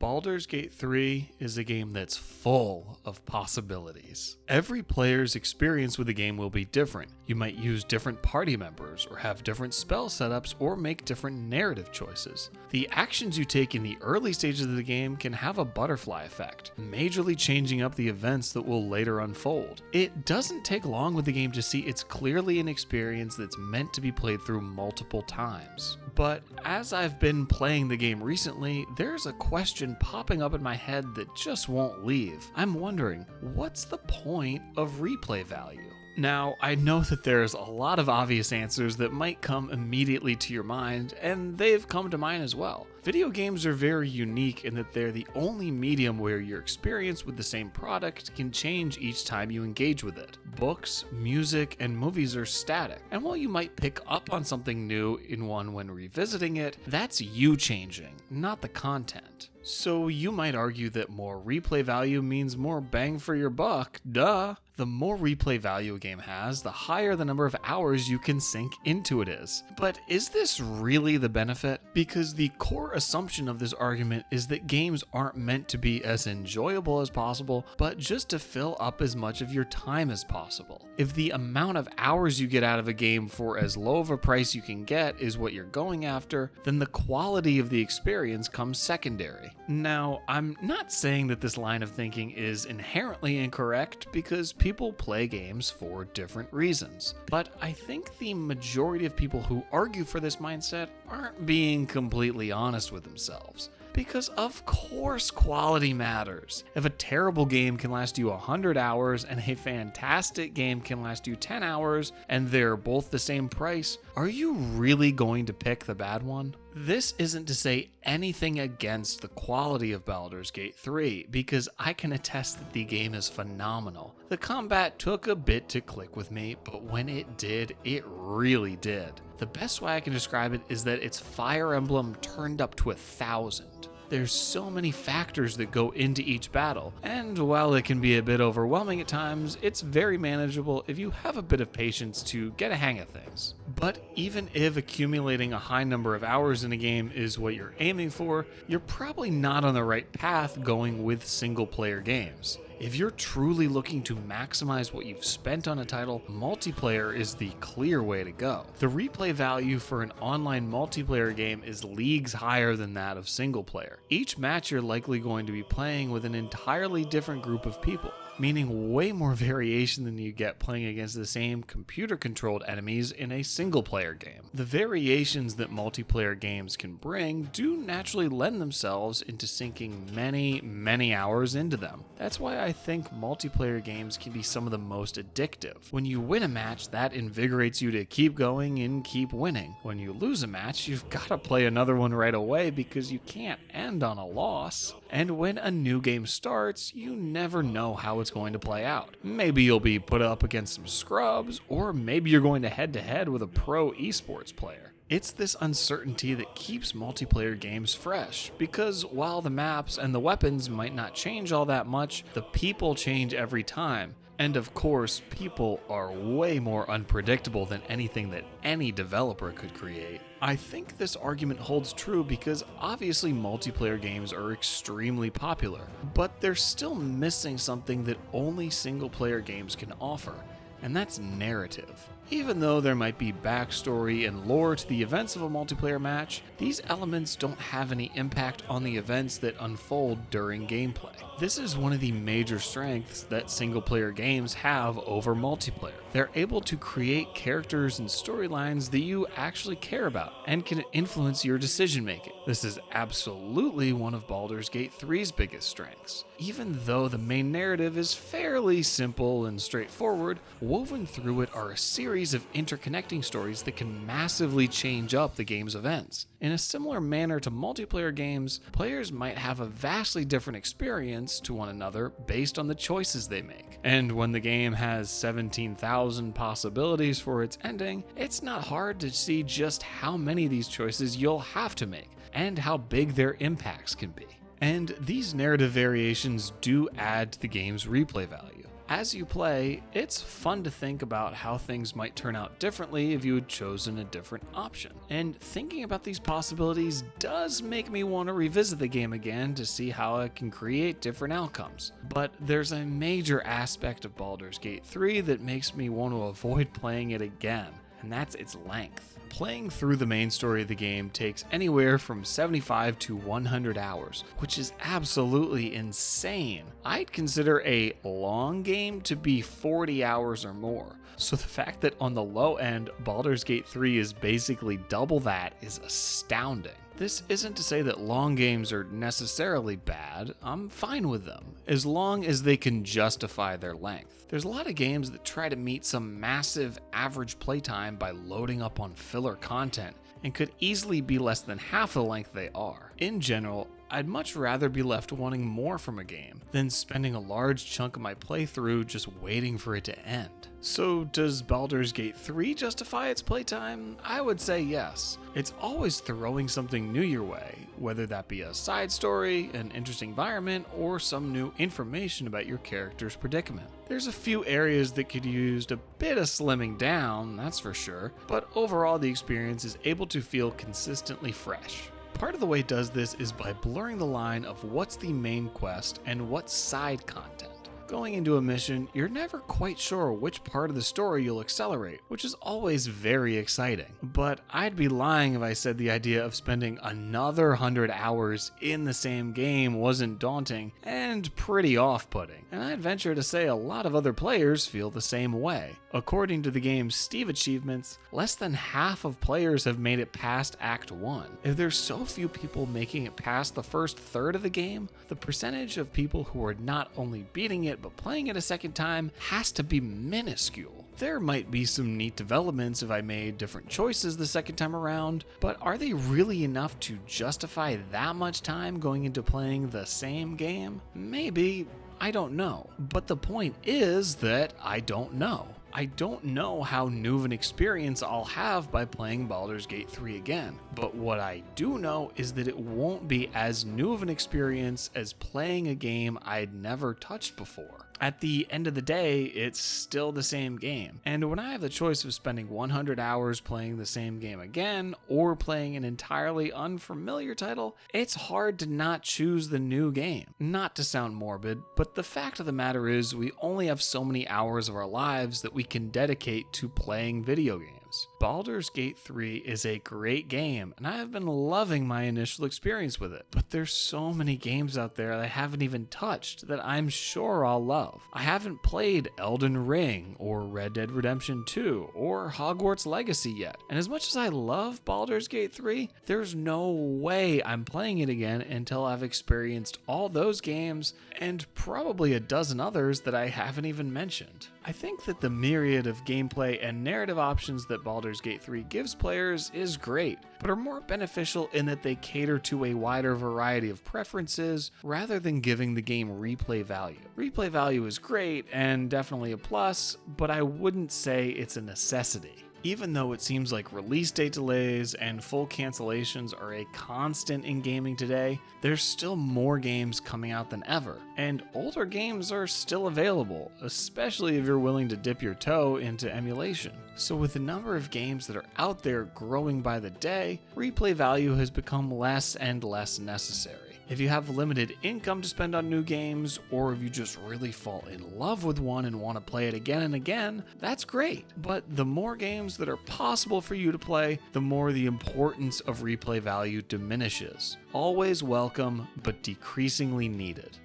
Baldur's Gate 3 is a game that's full of possibilities. Every player's experience with the game will be different. You might use different party members, or have different spell setups, or make different narrative choices. The actions you take in the early stages of the game can have a butterfly effect, majorly changing up the events that will later unfold. It doesn't take long with the game to see it's clearly an experience that's meant to be played through multiple times. But as I've been playing the game recently, there's a question popping up in my head that just won't leave. I'm wondering, what's the point of replay value? Now, I know that there's a lot of obvious answers that might come immediately to your mind, and they've come to mine as well. Video games are very unique in that they're the only medium where your experience with the same product can change each time you engage with it. Books, music, and movies are static, and while you might pick up on something new in one when revisiting it, that's you changing, not the content. So you might argue that more replay value means more bang for your buck, duh! The more replay value a game has, the higher the number of hours you can sink into it is. But is this really the benefit? Because the core assumption of this argument is that games aren't meant to be as enjoyable as possible, but just to fill up as much of your time as possible. If the amount of hours you get out of a game for as low of a price you can get is what you're going after, then the quality of the experience comes secondary. Now, I'm not saying that this line of thinking is inherently incorrect, because people play games for different reasons. But I think the majority of people who argue for this mindset aren't being completely honest with themselves. Because of course quality matters. If a terrible game can last you 100 hours and a fantastic game can last you 10 hours and they're both the same price, are you really going to pick the bad one? This isn't to say anything against the quality of Baldur's Gate 3, because I can attest that the game is phenomenal. The combat took a bit to click with me, but when it did, it really did. The best way I can describe it is that it's Fire Emblem turned up to 1,000. There's so many factors that go into each battle, and while it can be a bit overwhelming at times, it's very manageable if you have a bit of patience to get a hang of things. But even if accumulating a high number of hours in a game is what you're aiming for, you're probably not on the right path going with single-player games. If you're truly looking to maximize what you've spent on a title, multiplayer is the clear way to go. The replay value for an online multiplayer game is leagues higher than that of single player. Each match you're likely going to be playing with an entirely different group of people, meaning way more variation than you get playing against the same computer-controlled enemies in a single-player game. The variations that multiplayer games can bring do naturally lend themselves into sinking many hours into them. That's why I think multiplayer games can be some of the most addictive. When you win a match, that invigorates you to keep going and keep winning. When you lose a match, you've got to play another one right away because you can't end on a loss. And when a new game starts, you never know how it's going to play out. Maybe you'll be put up against some scrubs, or maybe you're going to head-to-head with a pro esports player. It's this uncertainty that keeps multiplayer games fresh, because while the maps and the weapons might not change all that much, the people change every time. And of course, people are way more unpredictable than anything that any developer could create. I think this argument holds true because obviously multiplayer games are extremely popular, but they're still missing something that only single-player games can offer, and that's narrative. Even though there might be backstory and lore to the events of a multiplayer match, these elements don't have any impact on the events that unfold during gameplay. This is one of the major strengths that single-player games have over multiplayer. They're able to create characters and storylines that you actually care about and can influence your decision-making. This is absolutely one of Baldur's Gate 3's biggest strengths. Even though the main narrative is fairly simple and straightforward, woven through it are a series of interconnecting stories that can massively change up the game's events. In a similar manner to multiplayer games, players might have a vastly different experience to one another based on the choices they make. And when the game has 17,000 possibilities for its ending, it's not hard to see just how many of these choices you'll have to make, and how big their impacts can be. And these narrative variations do add to the game's replay value. As you play, it's fun to think about how things might turn out differently if you had chosen a different option. And thinking about these possibilities does make me want to revisit the game again to see how I can create different outcomes. But there's a major aspect of Baldur's Gate 3 that makes me want to avoid playing it again, and that's its length. Playing through the main story of the game takes anywhere from 75 to 100 hours, which is absolutely insane. I'd consider a long game to be 40 hours or more. So the fact that on the low end, Baldur's Gate 3 is basically double that is astounding. This isn't to say that long games are necessarily bad. I'm fine with them, as long as they can justify their length. There's a lot of games that try to meet some massive average playtime by loading up on filler content and could easily be less than half the length they are. In general, I'd much rather be left wanting more from a game than spending a large chunk of my playthrough just waiting for it to end. So does Baldur's Gate 3 justify its playtime? I would say yes. It's always throwing something new your way, whether that be a side story, an interesting environment, or some new information about your character's predicament. There's a few areas that could use a bit of slimming down, that's for sure, but overall the experience is able to feel consistently fresh. Part of the way it does this is by blurring the line of what's the main quest and what's side content. Going into a mission, you're never quite sure which part of the story you'll accelerate, which is always very exciting. But I'd be lying if I said the idea of spending another 100 hours in the same game wasn't daunting and pretty off-putting. And I'd venture to say a lot of other players feel the same way. According to the game's Steam achievements, less than half of players have made it past Act 1. If there's so few people making it past the first third of the game, the percentage of people who are not only beating it but playing it a second time has to be minuscule. There might be some neat developments if I made different choices the second time around, but are they really enough to justify that much time going into playing the same game? Maybe. I don't know. But the point is that I don't know. I don't know how new of an experience I'll have by playing Baldur's Gate 3 again, but what I do know is that it won't be as new of an experience as playing a game I'd never touched before. At the end of the day, it's still the same game, and when I have the choice of spending 100 hours playing the same game again, or playing an entirely unfamiliar title, it's hard to not choose the new game. Not to sound morbid, but the fact of the matter is we only have so many hours of our lives that we can dedicate to playing video games. Baldur's Gate 3 is a great game, and I have been loving my initial experience with it, but there's so many games out there that I haven't even touched that I'm sure I'll love. I haven't played Elden Ring, or Red Dead Redemption 2, or Hogwarts Legacy yet, and as much as I love Baldur's Gate 3, there's no way I'm playing it again until I've experienced all those games, and probably a dozen others that I haven't even mentioned. I think that the myriad of gameplay and narrative options that Baldur's Gate 3 gives players is great, but are more beneficial in that they cater to a wider variety of preferences rather than giving the game replay value. Replay value is great and definitely a plus, but I wouldn't say it's a necessity. Even though it seems like release date delays and full cancellations are a constant in gaming today, there's still more games coming out than ever, and older games are still available, especially if you're willing to dip your toe into emulation. So with the number of games that are out there growing by the day, replay value has become less and less necessary. If you have limited income to spend on new games, or if you just really fall in love with one and want to play it again and again, that's great. But the more games that are possible for you to play, the more the importance of replay value diminishes. Always welcome, but decreasingly needed.